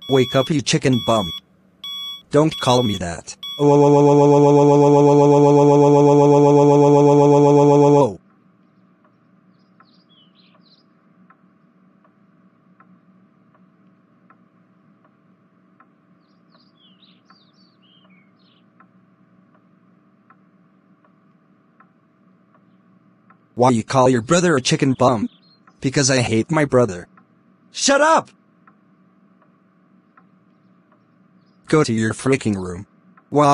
Wake up, you chicken bum. Don't call me that. Why you call your brother a chicken bum? Because I hate my brother. Shut up! Go to your freaking room. Why?